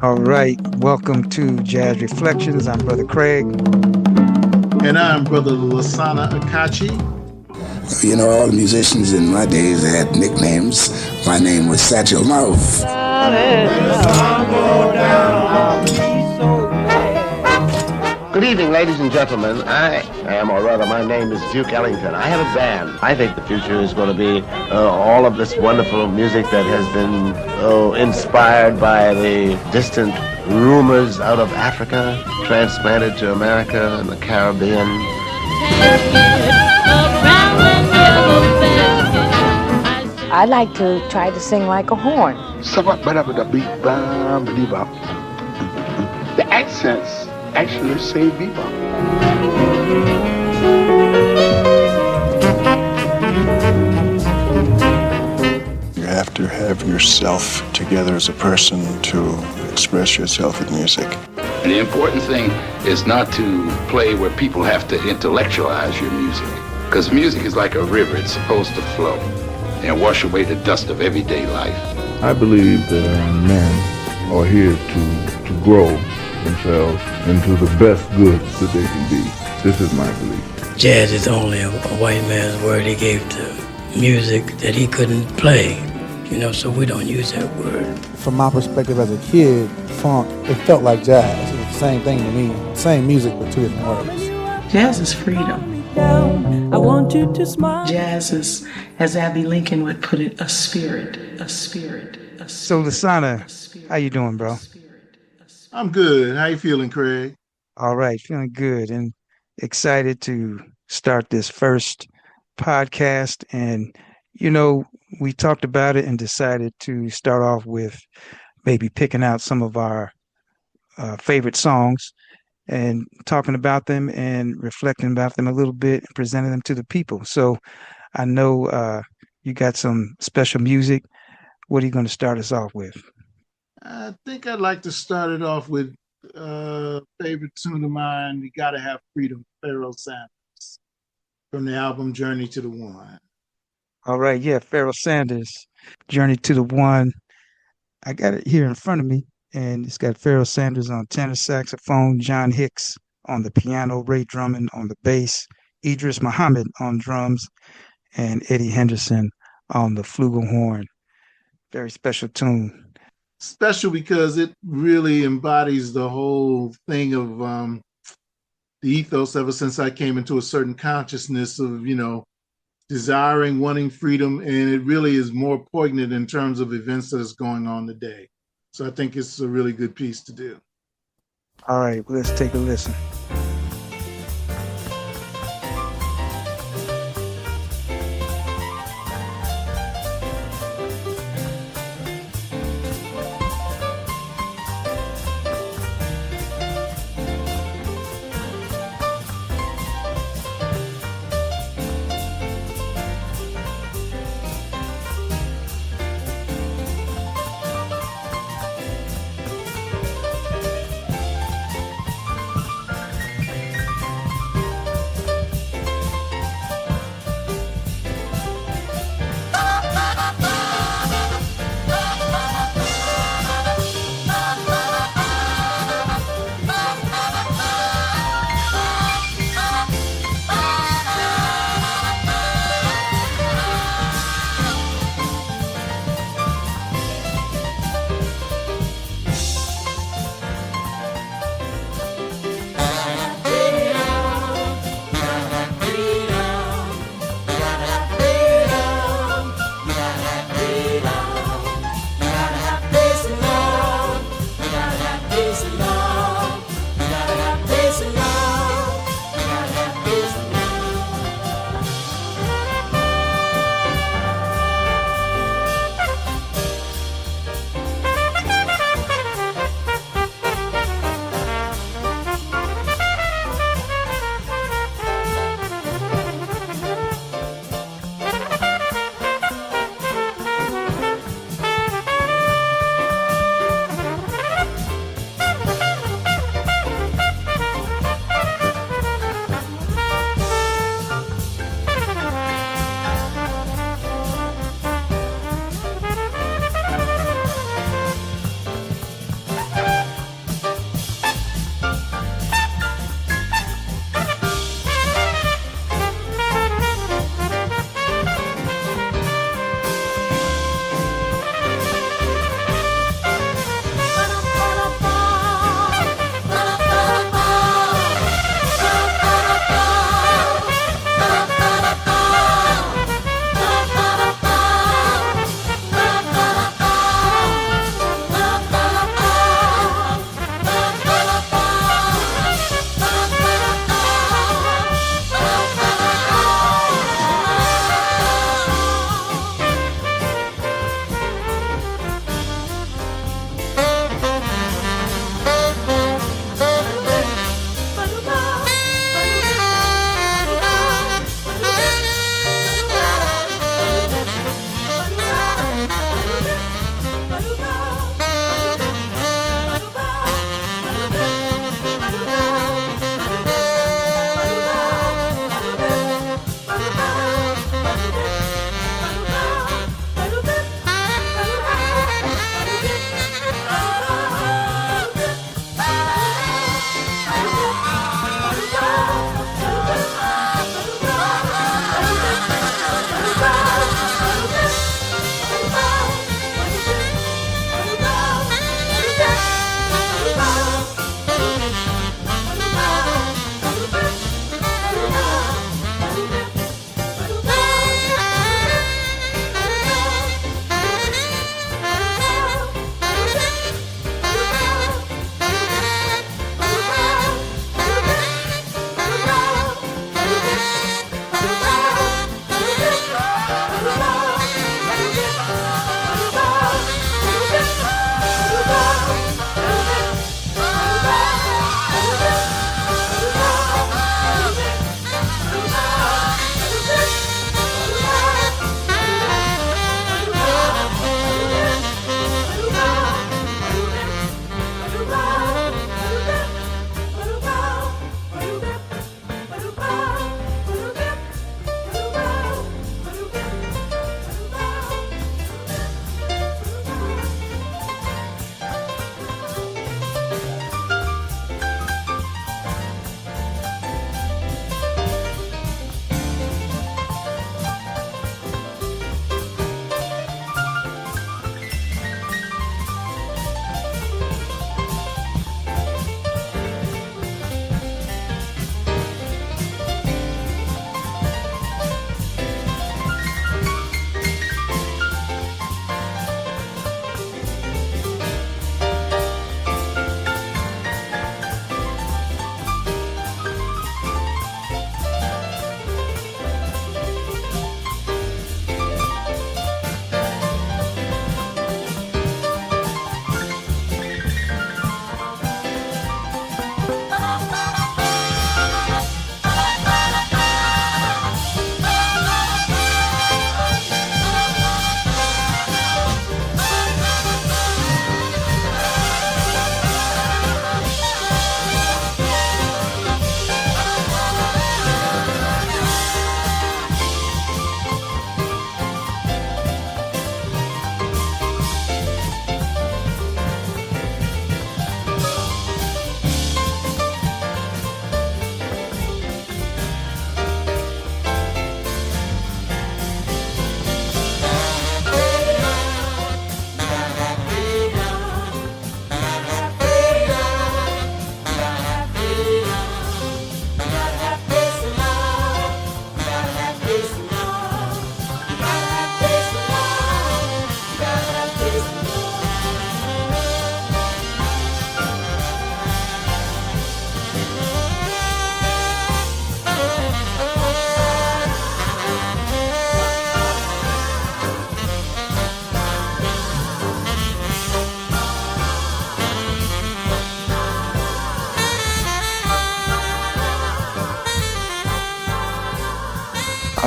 All right, welcome to Jazz Reflections. I'm Brother Craig. And I'm Brother Lasana Akachi. You know, all the musicians in my days had nicknames. My name was Satchel Mouth. Good evening, ladies and gentlemen. I am, or rather, my name is Duke Ellington. I have a band. I think the future is going to be all of this wonderful music that has been inspired by the distant rumors out of Africa, transplanted to America and the Caribbean. I like to try to sing like a horn. The accents actually say bebop. You have to have yourself together as a person to express yourself in music. And the important thing is not to play where people have to intellectualize your music. Because music is like a river, it's supposed to flow and wash away the dust of everyday life. I believe that men are here to grow themselves into the best goods that they can be. This is my belief. Jazz is only a white man's word he gave to music that he couldn't play. So we don't use that word. From my perspective as a kid, funk, it felt like jazz. It was the same thing to me. Same music, but two different words. Jazz is freedom. I want you to smile. Jazz is, as Abby Lincoln would put it, a spirit. So, Lasana, how you doing, bro? I'm good. How you feeling, Craig? All right, feeling good and excited to start this first podcast. And, we talked about it and decided to start off with maybe picking out some of our favorite songs and talking about them and reflecting about them a little bit and presenting them to the people. So I know you got some special music. What are you going to start us off with? I think I'd like to start it off with a favorite tune of mine, We Gotta Have Freedom, Pharoah Sanders, from the album Journey to the One. All right, yeah, Pharoah Sanders, Journey to the One. I got it here in front of me, and it's got Pharoah Sanders on tenor saxophone, John Hicks on the piano, Ray Drummond on the bass, Idris Muhammad on drums, and Eddie Henderson on the flugelhorn. Very special tune. Special because it really embodies the whole thing of the ethos ever since I came into a certain consciousness of, desiring, wanting freedom, and it really is more poignant in terms of events that is going on today. So I think it's a really good piece to do. All right, well, let's take a listen.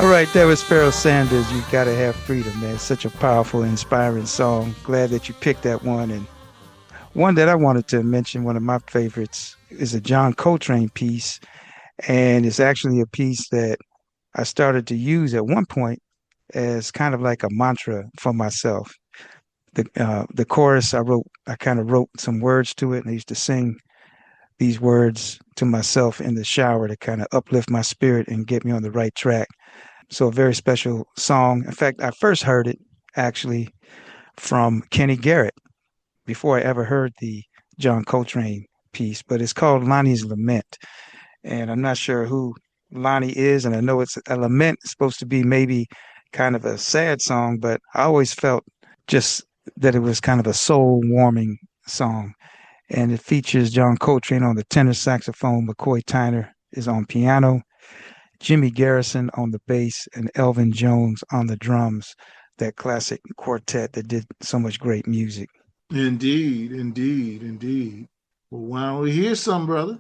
right, that was Pharoah Sanders. You Gotta Have Freedom, man. Such a powerful, inspiring song. Glad that you picked that one. And one that I wanted to mention, one of my favorites, is a John Coltrane piece. And it's actually a piece that I started to use at one point as kind of like a mantra for myself. The chorus I kind of wrote some words to it, and I used to sing these words to myself in the shower to kind of uplift my spirit and get me on the right track. So a very special song. In fact, I first heard it actually from Kenny Garrett before I ever heard the John Coltrane piece, but it's called Lonnie's Lament. And I'm not sure who Lonnie is, and I know it's a lament. It's supposed to be maybe kind of a sad song, but I always felt just that it was kind of a soul-warming song. And it features John Coltrane on the tenor saxophone, McCoy Tyner is on piano, Jimmy Garrison on the bass, and Elvin Jones on the drums, that classic quartet that did so much great music. Indeed, indeed, indeed. Well, why don't we hear some, brother?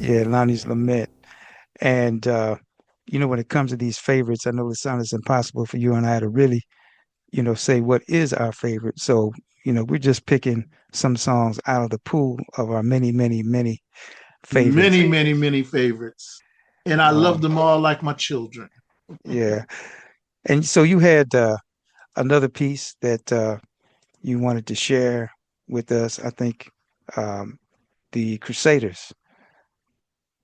Yeah, Lonnie's Lament. And when it comes to these favorites, I know it sounds impossible for you and I to really, say what is our favorite. So, we're just picking some songs out of the pool of our many, many, many favorites. Many, many, many favorites. And I love them all like my children. Yeah. And so you had another piece that you wanted to share with us, I think, the Crusaders.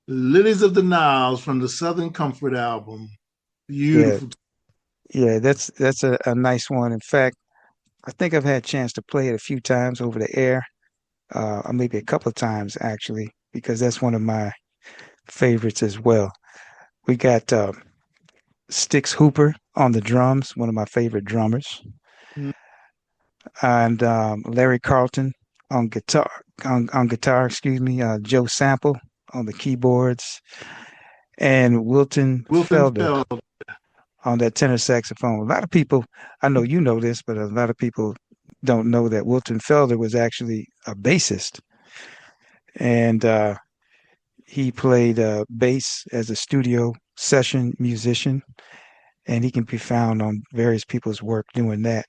Lilies of the Nile from the Southern Comfort album. Beautiful. Yeah, that's a nice one. In fact, I think I've had a chance to play it a few times over the air, or maybe a couple of times actually, because that's one of my favorites as well. We got Stix Hooper on the drums, one of my favorite drummers, and Larry Carlton on guitar. On guitar, excuse me. Joe Sample on the keyboards, and Wilton Felder on that tenor saxophone. A lot of people, I know you know this, but a lot of people don't know that Wilton Felder was actually a bassist, and he played bass as a studio session musician, and he can be found on various people's work doing that.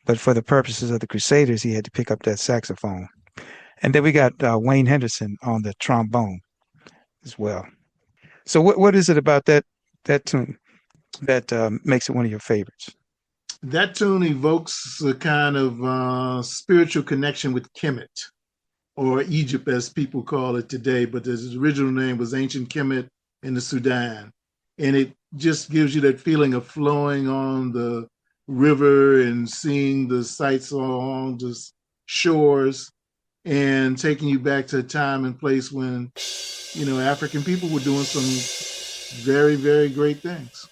But for the purposes of the Crusaders, he had to pick up that saxophone. And then we got Wayne Henderson on the trombone as well. So what is it about that tune that makes it one of your favorites? That tune evokes a kind of spiritual connection with Kemet, or Egypt as people call it today, but his original name was Ancient Kemet in the Sudan. And it just gives you that feeling of flowing on the river and seeing the sights along the shores, and taking you back to a time and place when, African people were doing some very, very great things.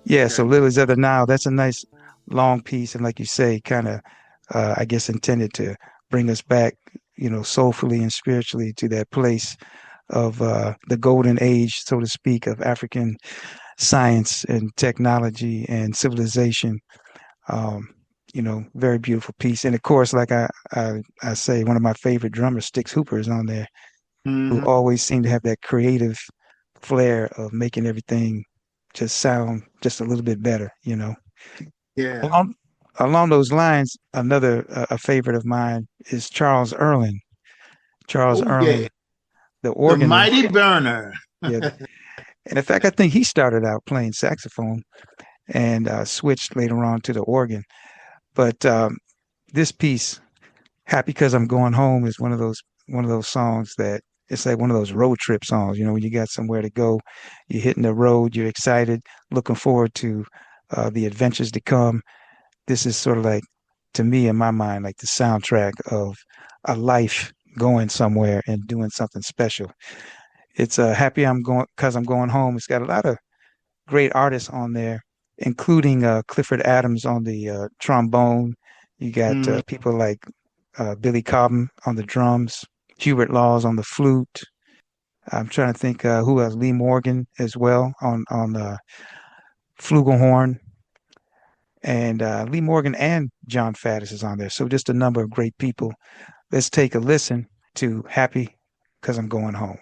Yeah, so Lilies of the Nile, that's a nice long piece, and like you say, kind of, I guess, intended to bring us back, soulfully and spiritually to that place of the golden age, so to speak, of African science and technology and civilization. Um, very beautiful piece. And of course, like I say, one of my favorite drummers, Stix Hooper, is on there, who always seemed to have that creative flair of making everything just sound just a little bit better. Yeah. Along those lines, another a favorite of mine is Charles Earland. Charles Earland, yeah. the organist, the mighty burner. Yeah. And in fact, I think he started out playing saxophone and switched later on to the organ. But this piece, "Happy 'Cause I'm Going Home," is one of those songs that it's like one of those road trip songs. When you got somewhere to go, you're hitting the road, you're excited, looking forward to the adventures to come. This is sort of like, to me, in my mind, like the soundtrack of a life going somewhere and doing something special. It's "Happy I'm Going 'Cause I'm Going Home." It's got a lot of great artists on there, including Clifford Adams on the trombone. You got people like Billy Cobham on the drums, Hubert Laws on the flute. I'm trying to think who else. Lee Morgan as well on flugelhorn. And Lee Morgan and John Faddis is on there. So just a number of great people. Let's take a listen to "Happy 'Cause I'm Going Home."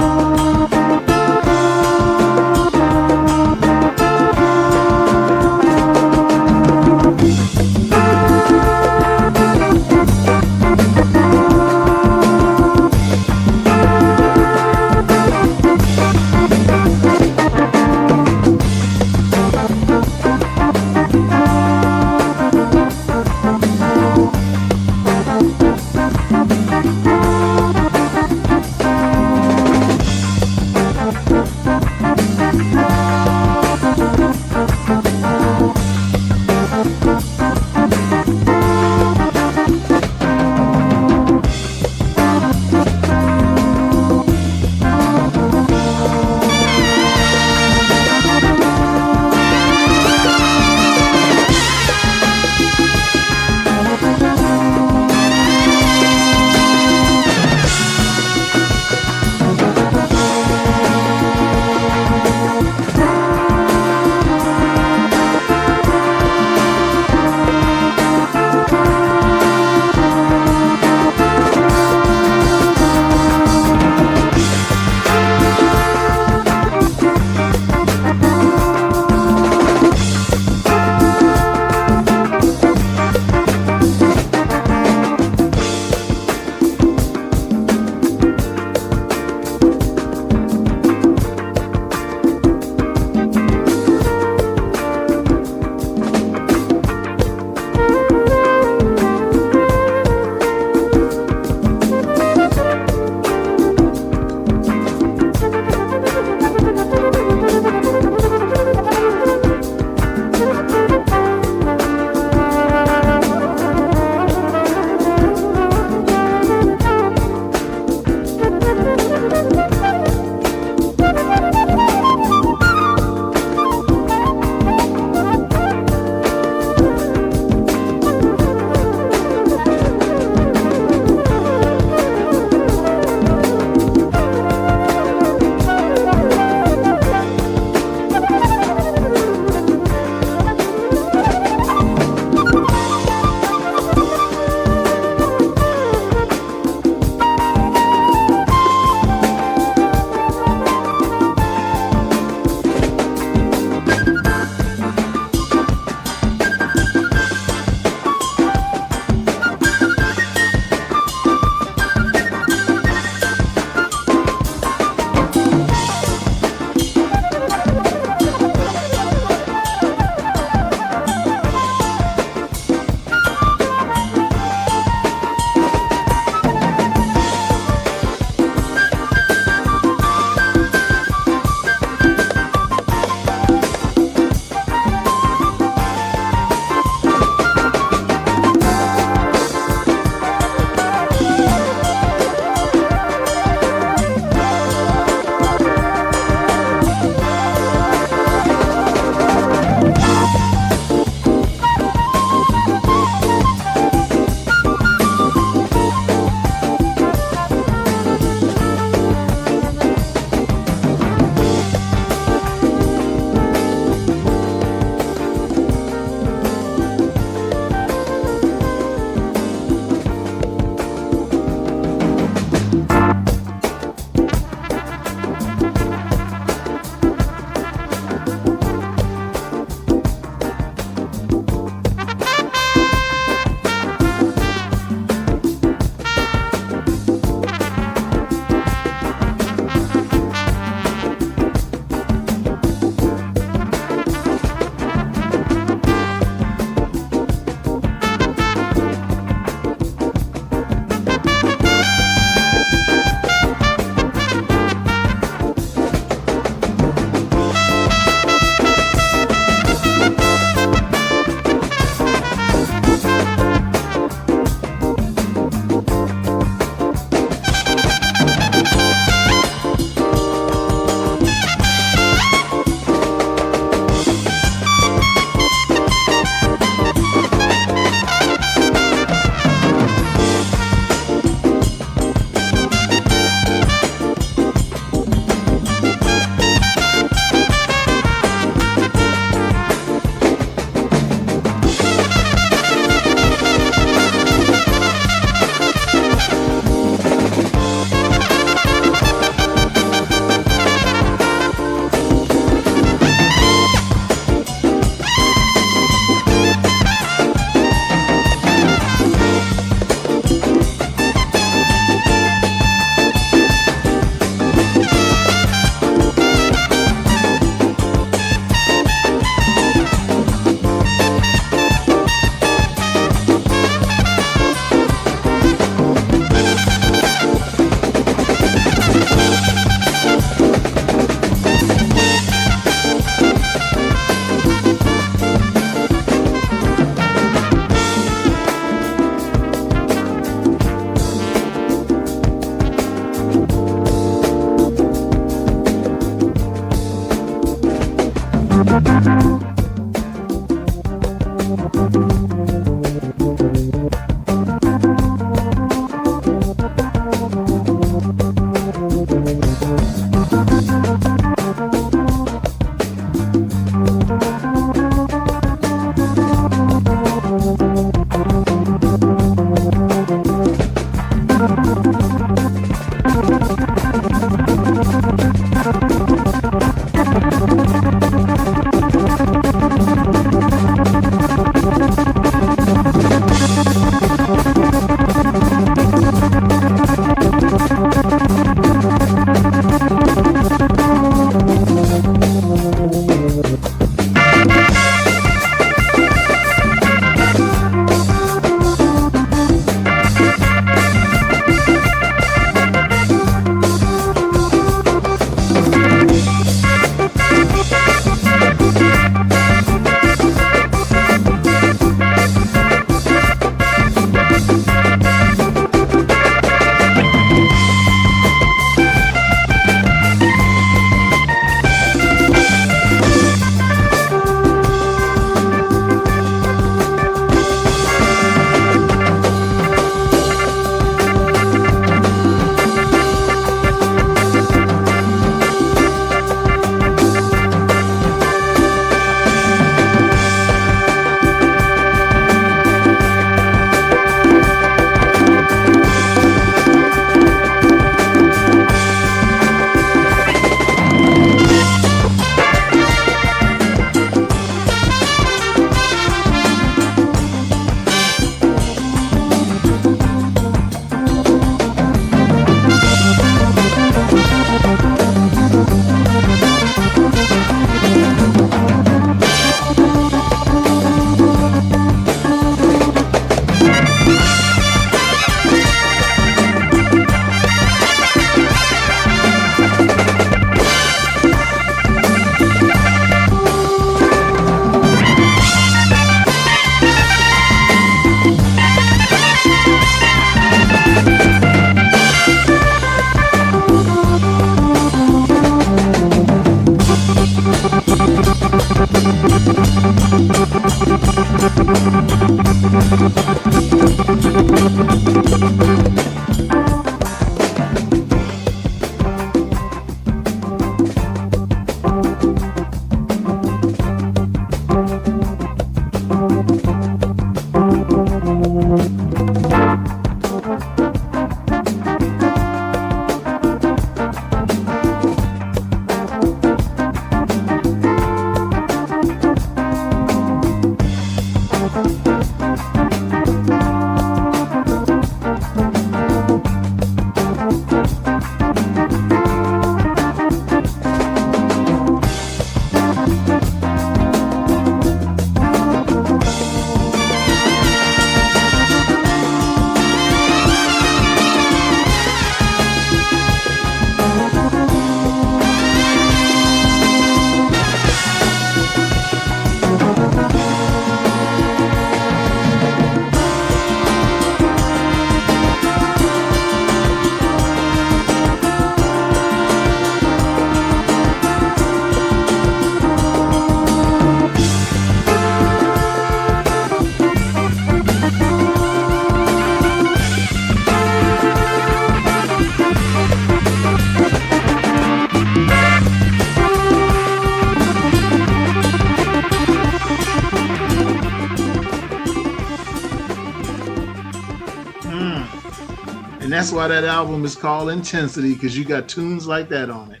And that's why that album is called Intensity, because you got tunes like that on it.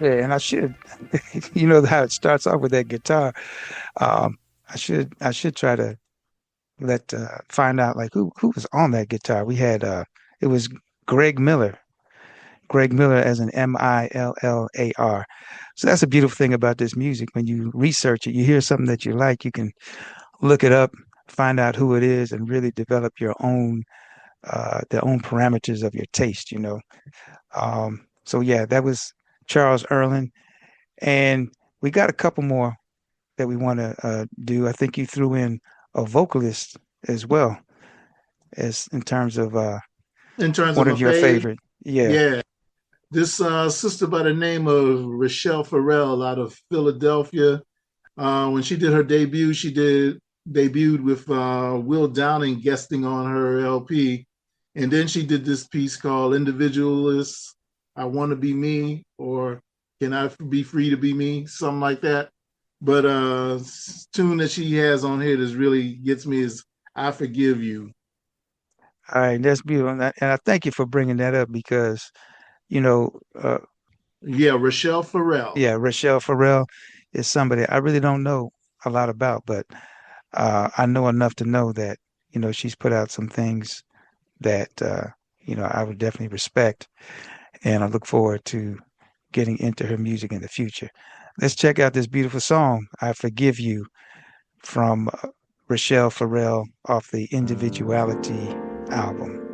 Yeah, and I should, you know how it starts off with that guitar. I should try to find out like who was on that guitar. We had it was Greg Miller. Greg Miller as an Millar. So that's a beautiful thing about this music. When you research it, you hear something that you like, you can look it up, find out who it is, and really develop your own the own parameters of your taste, you know. So yeah, that was Charles Earland, and we got a couple more that we want to do. I think you threw in a vocalist as well, as in terms of one of your favorite. Yeah. This sister by the name of Rachelle Farrell out of Philadelphia. When she did her debut, she debuted with Will Downing guesting on her LP. And then she did this piece called Individualist, I Want to Be Me, or Can I Be Free to Be Me? Something like that. But tune that she has on here that really gets me is I Forgive You. All right, that's beautiful. And I thank you for bringing that up because, you know, yeah, Rachelle Farrell. Yeah, Rachelle Farrell is somebody I really don't know a lot about, but I know enough to know that, you know, she's put out some things that, you know, I would definitely respect. And I look forward to getting into her music in the future. Let's check out this beautiful song, I Forgive You, from Rachelle Farrell off the Individuality album.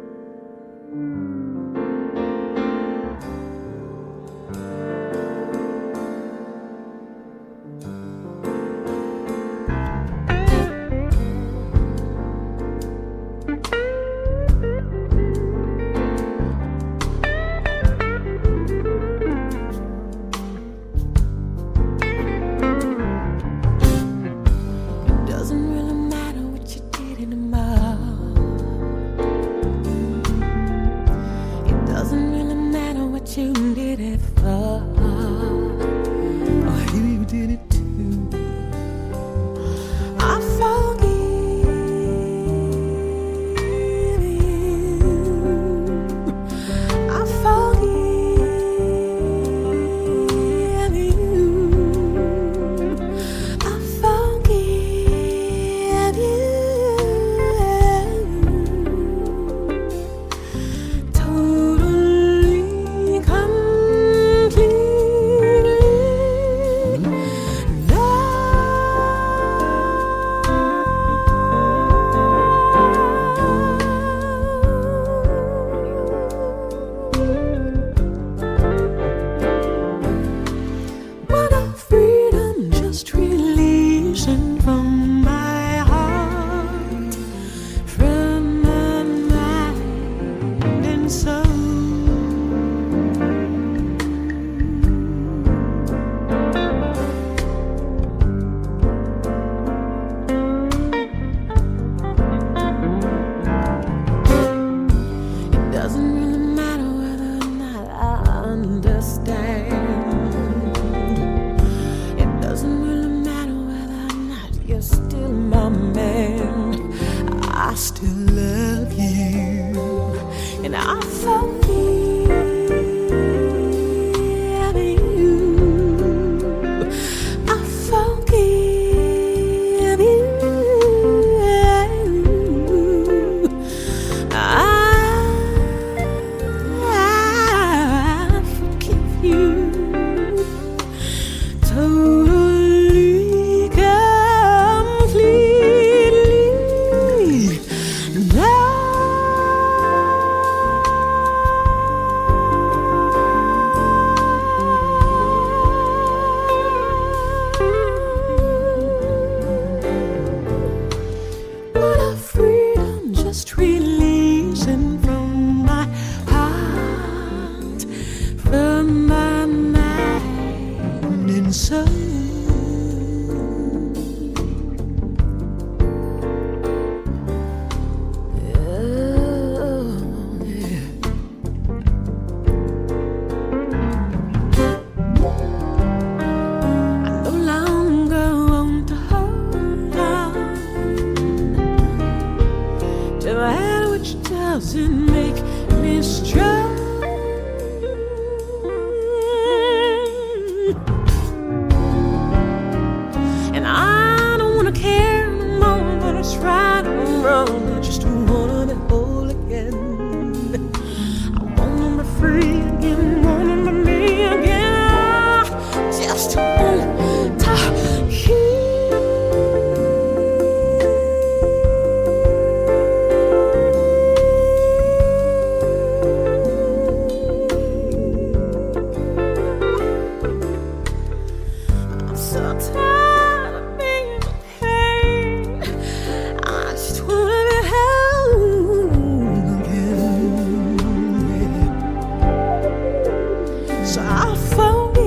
So I'll forgive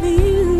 you.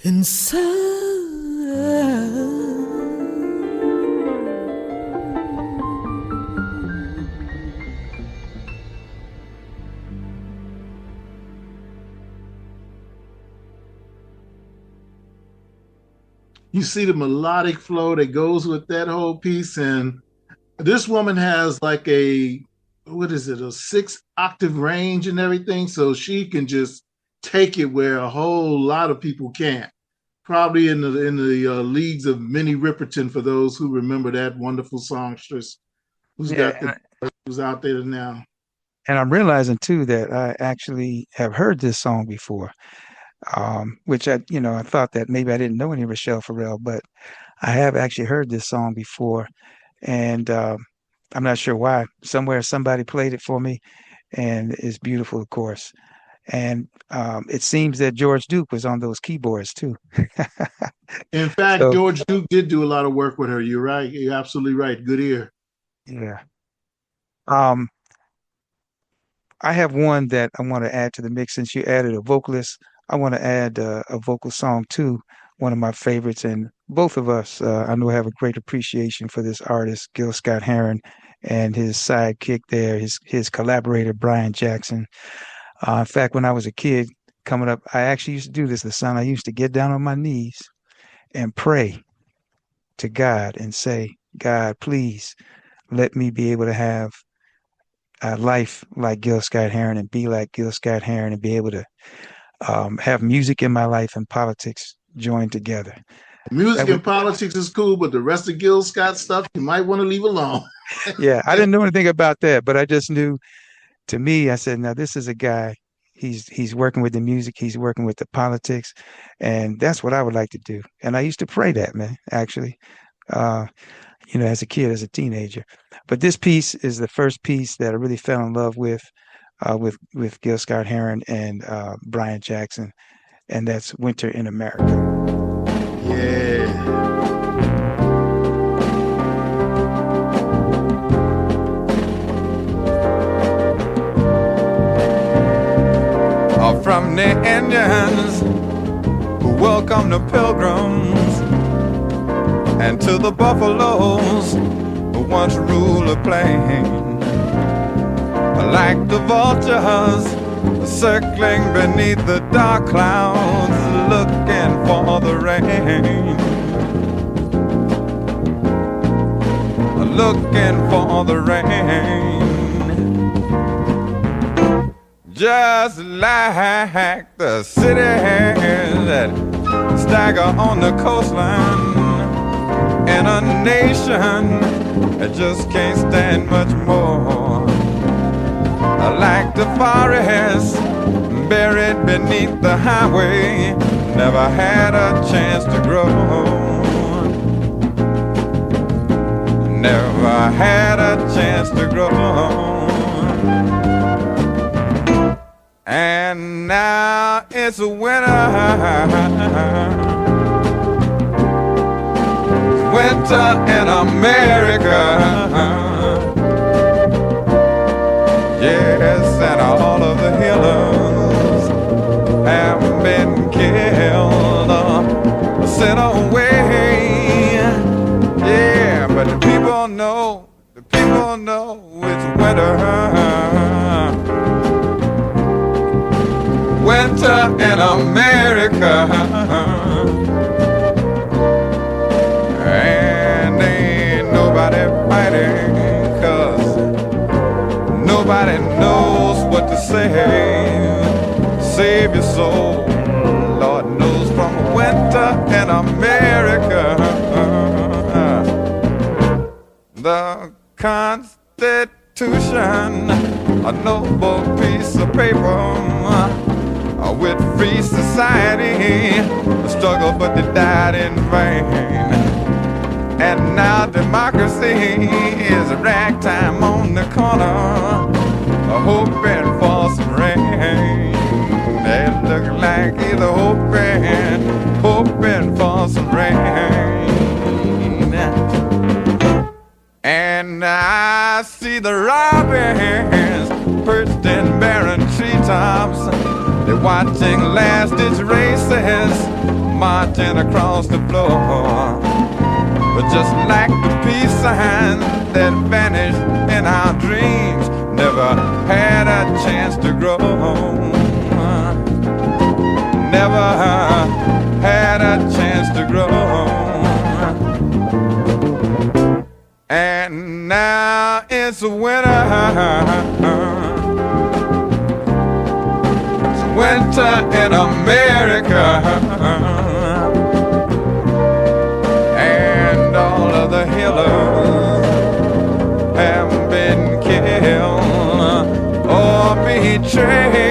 inside. You see the melodic flow that goes with that whole piece. And this woman has like a 6-octave range and everything. So she can just take it where a whole lot of people can't. Probably in the leagues of Minnie Riperton, for those who remember that wonderful songstress who's out there now. And I'm realizing too that I actually have heard this song before. Which I thought that maybe I didn't know any Rachelle Ferrell, but I have actually heard this song before, and I'm not sure why. Somewhere somebody played it for me, and it's beautiful, of course. And it seems that George Duke was on those keyboards too. In fact, George Duke did do a lot of work with her. You're right. You're absolutely right. Good ear. Yeah. I have one that I want to add to the mix. Since you added a vocalist, I want to add a vocal song too, one of my favorites. And both of us, I know, have a great appreciation for this artist, Gil Scott-Heron, and his sidekick there, his collaborator, Brian Jackson. In fact, when I was a kid coming up, I actually used to do this, Lasan. I used to get down on my knees and pray to God and say, God, please let me be able to have a life like Gil Scott-Heron and be like Gil Scott-Heron and be able to have music in my life and politics joined together. Music and politics is cool, but the rest of Gil Scott stuff, you might want to leave alone. Yeah, I didn't know anything about that, but I just knew, to me, I said, now this is a guy, he's working with the music, he's working with the politics, and that's what I would like to do. And I used to pray that, man, actually, as a kid, as a teenager. But this piece is the first piece that I really fell in love with Gil Scott-Heron and Brian Jackson, and that's Winter in America. Yeah. From the Indians who welcome the pilgrims, and to the buffaloes who once ruled the plain, like the vultures circling beneath the dark clouds, looking for the rain, looking for the rain. Just like the cities that stagger on the coastline, and a nation that just can't stand much more. Like the forest buried beneath the highway, never had a chance to grow. Never had a chance to grow. And now it's winter. Winter in America. Yes, and all of the healers have been killed or sent away. Yeah, but the people know it's winter. Winter in America. And ain't nobody fighting, 'cause nobody knows what to say. Save your soul, Lord knows, from winter in America. The Constitution, a noble piece of paper, with free society, a struggle but they died in vain. And now democracy is a ragtime on the corner, hoping for some rain. They look like either hoping for some rain. And I see the robins perched in barren treetops. They're watching last-ditch races, marching across the floor. But just like the peace sign that vanished in our dreams, never had a chance to grow. Never had a chance to grow. And now it's winter. It's winter in America. And all of the healers have been killed or betrayed.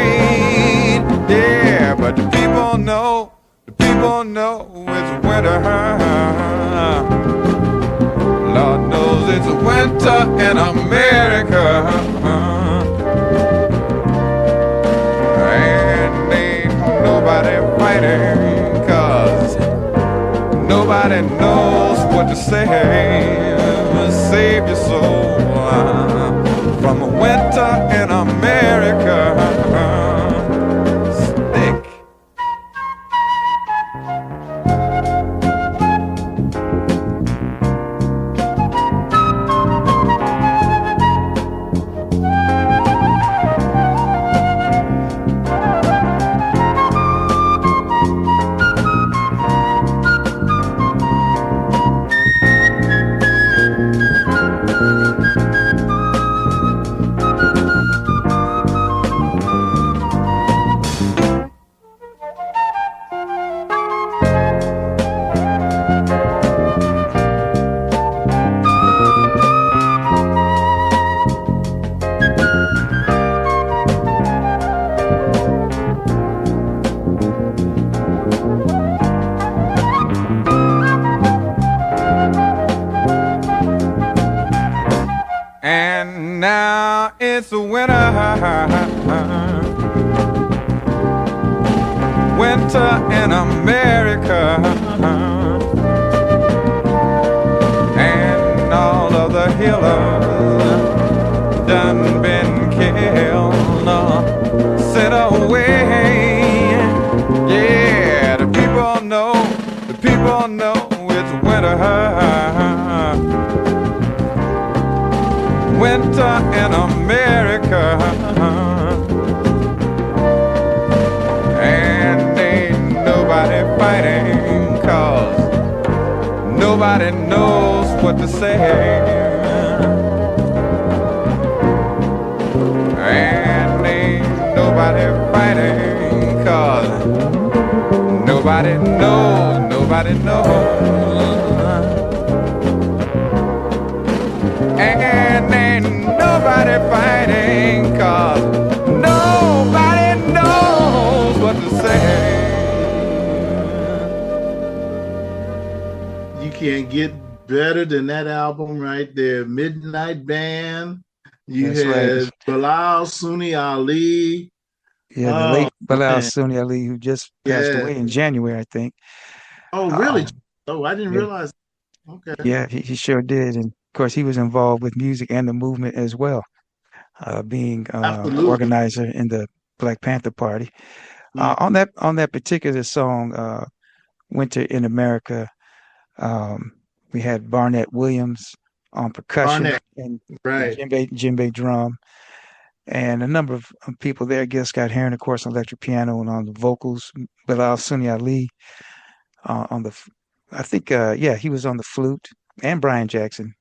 Yeah, but the people know it's winter. Lord knows it's winter in America. And ain't nobody fighting, 'cause nobody knows what to say. Save your soul from a winter in America. Stick. And now it's winter. Winter in America. And all of the healers done been killed or sent away. Yeah, the people know it's winter. Winter in America. And ain't nobody fighting, 'cause nobody knows what to say. And ain't nobody fighting, 'cause nobody knows. And ain't nobody fighting, 'cause nobody knows what to say. You can't get better than that album right there. Midnight Band. You That's had right. Bilal Sunni Ali. Yeah, the late Bilal Sunni Ali, who just passed Yeah. away in January, I think. Oh, really? Um, Oh, I didn't yeah. realize. Okay. Yeah, he sure did. And of course, he was involved with music and the movement as well, being Absolutely. organizer in the Black Panther Party. On that particular song, "Winter in America," we had Barnett Williams on percussion Barnett, and right. djembe drum, and a number of people there. Gil Scott Heron, of course, on electric piano, and on the vocals, Bilal Sunni Ali on the. I think, he was on the flute, and Brian Jackson.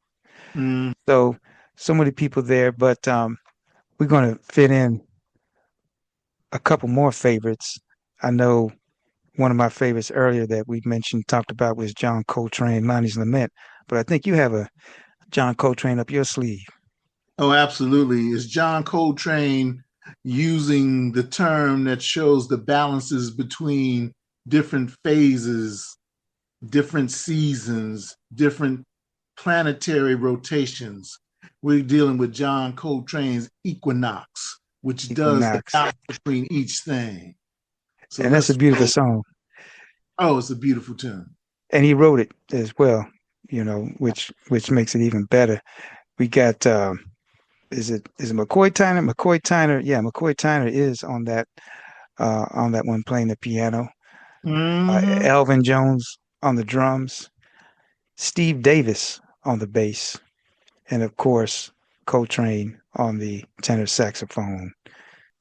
Mm. So many people there, but we're going to fit in a couple more favorites. I know one of my favorites earlier that we talked about was John Coltrane, Lonnie's Lament, but I think you have a John Coltrane up your sleeve. Oh, absolutely. Is John Coltrane using the term that shows the balances between different phases, different seasons, different planetary rotations? We're dealing with John Coltrane's Equinox, which does the balance between each thing. So and that's a beautiful song. Oh, it's a beautiful tune. And he wrote it as well, which makes it even better. We got is it McCoy Tyner? McCoy Tyner, yeah, McCoy Tyner is on that one playing the piano. Elvin Jones on the drums, Steve Davis on the bass, and of course, Coltrane on the tenor saxophone.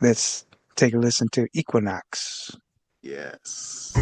Let's take a listen to Equinox. Yes.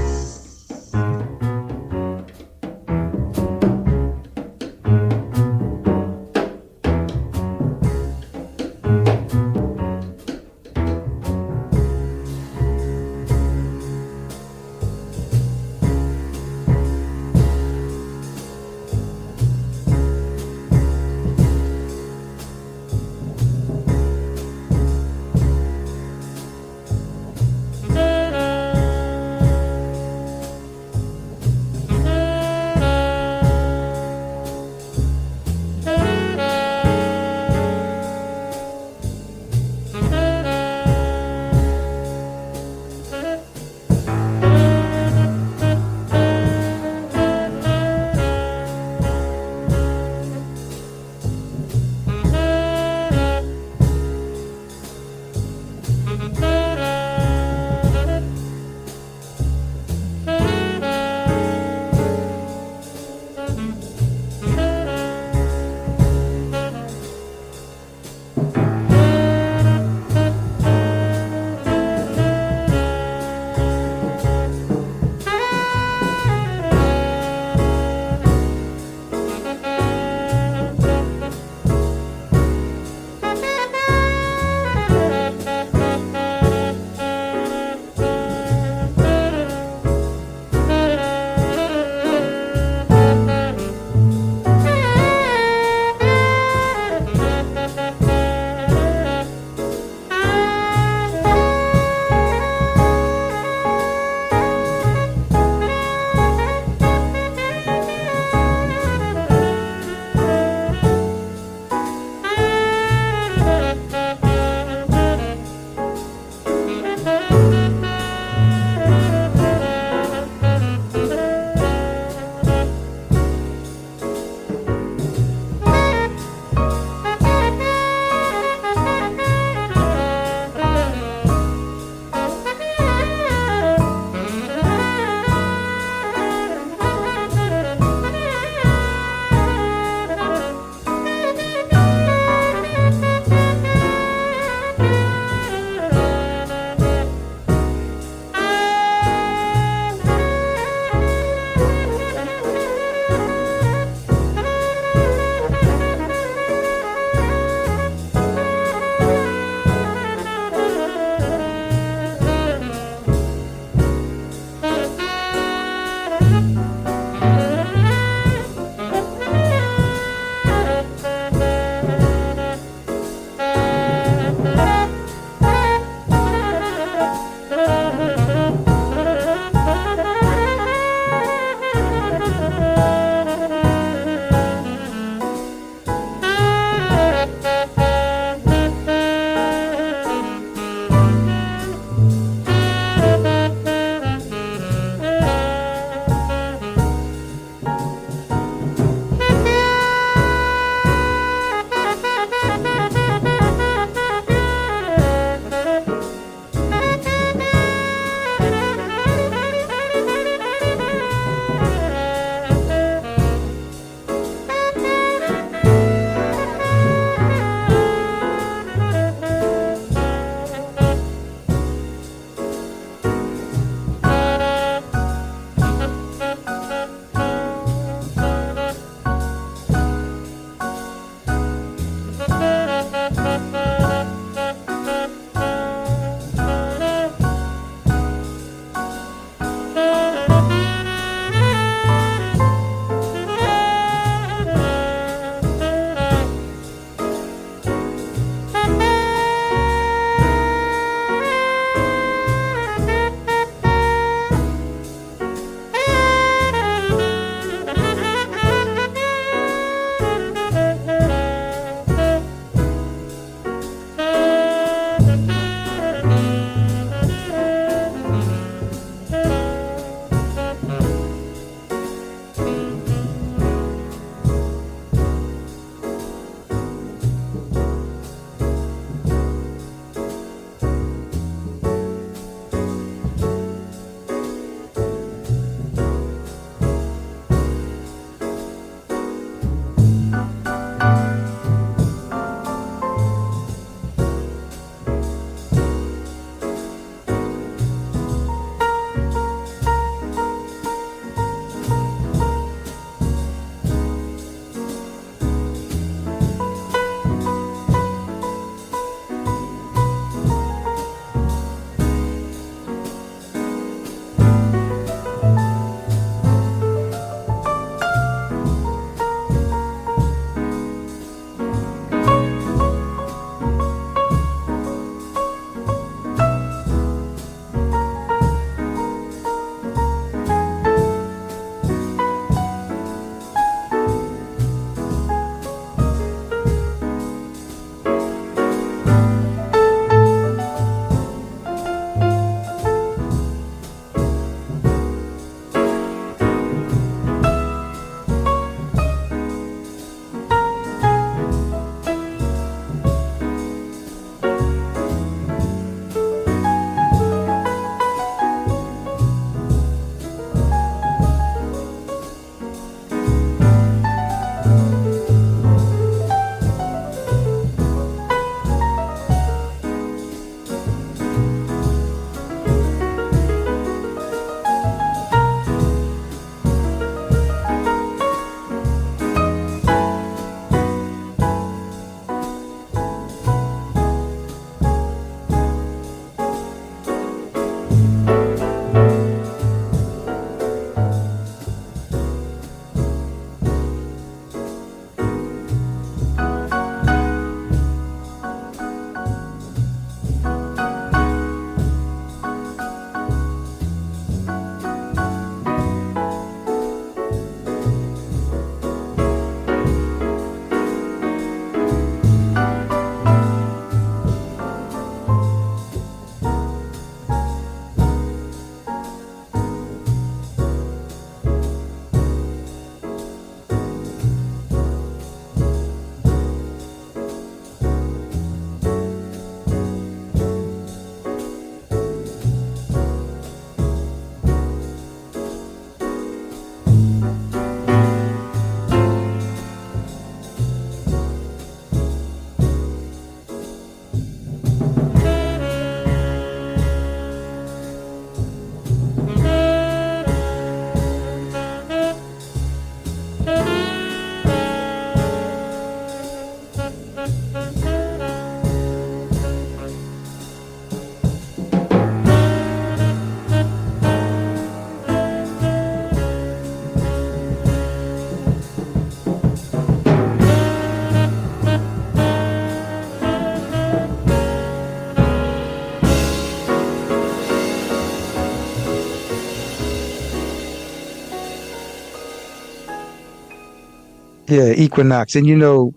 Yeah, Equinox. And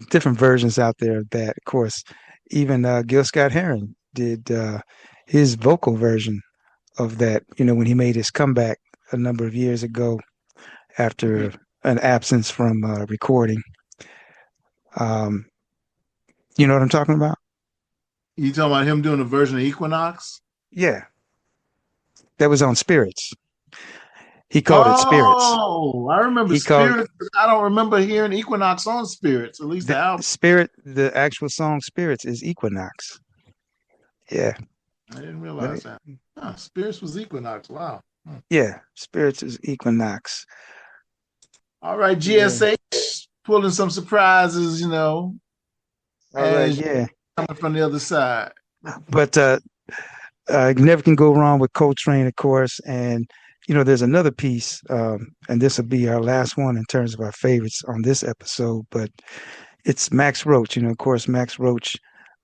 different versions out there of that. Of course, even Gil Scott Heron did his vocal version of that, when he made his comeback a number of years ago after an absence from recording. You know what I'm talking about? You talking about him doing a version of Equinox? Yeah. That was on Spirits. He called it Spirits. Oh, I remember Spirits. I don't remember hearing Equinox on Spirits, at least the album. The actual song Spirits is Equinox. Yeah. I didn't realize that. Spirits was Equinox. Wow. Yeah, Spirits is Equinox. All right, GSH pulling some surprises, All right, yeah. Coming from the other side. But never can go wrong with Coltrane, of course. And, there's another piece, and this will be our last one in terms of our favorites on this episode, but it's Max Roach. Of course, Max Roach,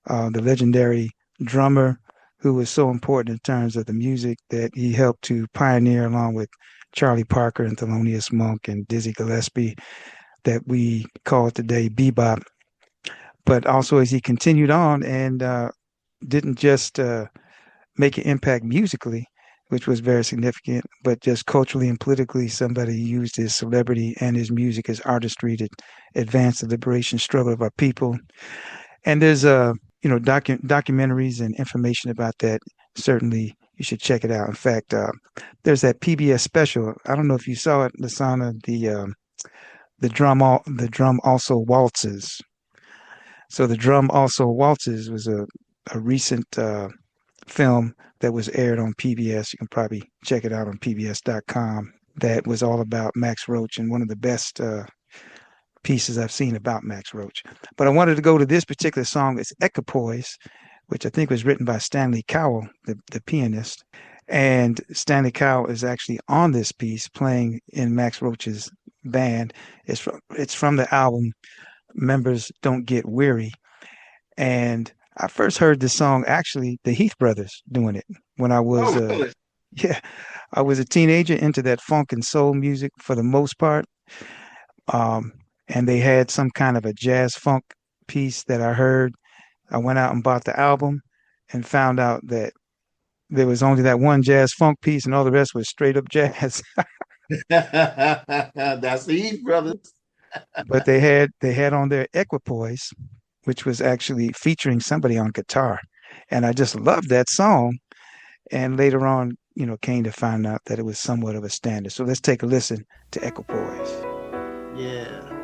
the legendary drummer who was so important in terms of the music that he helped to pioneer along with Charlie Parker and Thelonious Monk and Dizzy Gillespie that we call today bebop. But also as he continued on and didn't just make an impact musically, which was very significant, but just culturally and politically, somebody used his celebrity and his music as artistry to advance the liberation struggle of our people. And there's documentaries and information about that. Certainly, you should check it out. In fact, there's that PBS special. I don't know if you saw it, Lasana. The drum also waltzes. So the drum also waltzes was a recent film that was aired on PBS. You can probably check it out on pbs.com. That was all about Max Roach and one of the best pieces I've seen about Max Roach. But I wanted to go to this particular song. It's Equipoise, which I think was written by Stanley Cowell, the pianist. And Stanley Cowell is actually on this piece playing in Max Roach's band. It's from the album Members Don't Get Weary. And I first heard this song, actually, the Heath Brothers doing it when I was, I was a teenager into that funk and soul music for the most part. And they had some kind of a jazz funk piece that I heard. I went out and bought the album and found out that there was only that one jazz funk piece and all the rest was straight up jazz. That's the Heath Brothers. But they had on their Equipoise, which was actually featuring somebody on guitar. And I just loved that song. And later on, came to find out that it was somewhat of a standard. So let's take a listen to Equipoise. Yeah.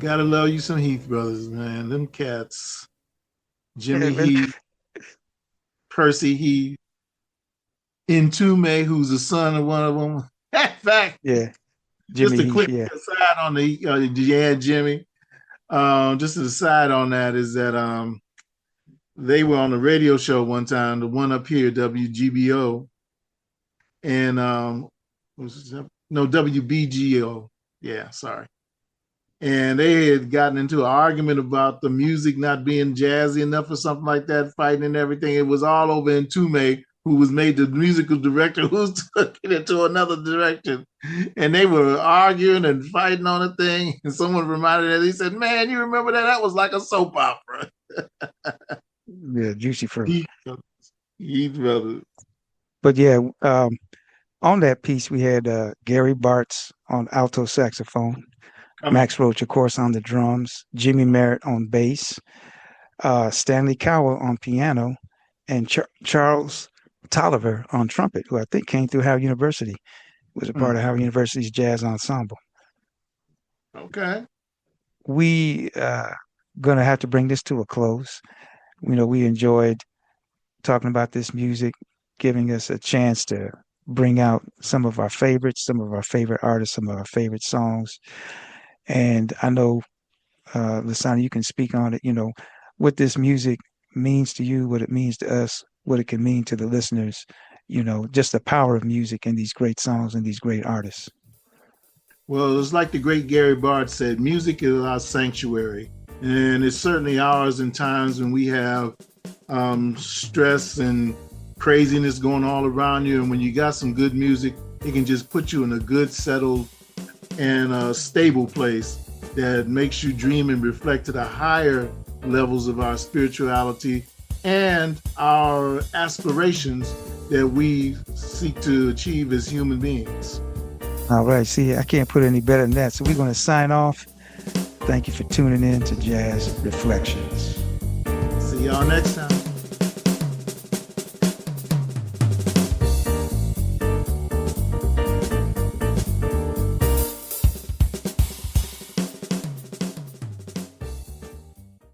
Gotta love you some Heath brothers, man. Them cats. Jimmy Yeah, Heath, Percy Heath, Intume, who's the son of one of them. In fact, yeah, just Jimmy a quick Heath, aside on the Jimmy. Just an aside on that is that they were on the radio show one time, the one up here, WGBO, and WBGO. Yeah, sorry. And they had gotten into an argument about the music not being jazzy enough or something like that, fighting and everything. It was all over Intume, who was made the musical director, who took it into another direction. And they were arguing and fighting on a thing. And someone reminded them, he said, man, you remember that? That was like a soap opera. yeah, Juicy Fruit. Heath brothers. But yeah, on that piece we had Gary Bartz on alto saxophone, Max Roach, of course, on the drums, Jimmy Merritt on bass, Stanley Cowell on piano, and Charles Tolliver on trumpet, who I think came through Howard University, was a part of Howard University's jazz ensemble. Okay. We going to have to bring this to a close. We enjoyed talking about this music, giving us a chance to bring out some of our favorites, some of our favorite artists, some of our favorite songs. And I know, Lasana, you can speak on it, what this music means to you, what it means to us, what it can mean to the listeners, just the power of music and these great songs and these great artists. Well, it's like the great Gary Bartz said, music is our sanctuary. And it's certainly ours in times when we have stress and craziness going all around you. And when you got some good music, it can just put you in a good, settled, and a stable place that makes you dream and reflect to the higher levels of our spirituality and our aspirations that we seek to achieve as human beings. All right. See, I can't put it any better than that. So we're going to sign off. Thank you for tuning in to Jazz Reflections. See y'all next time.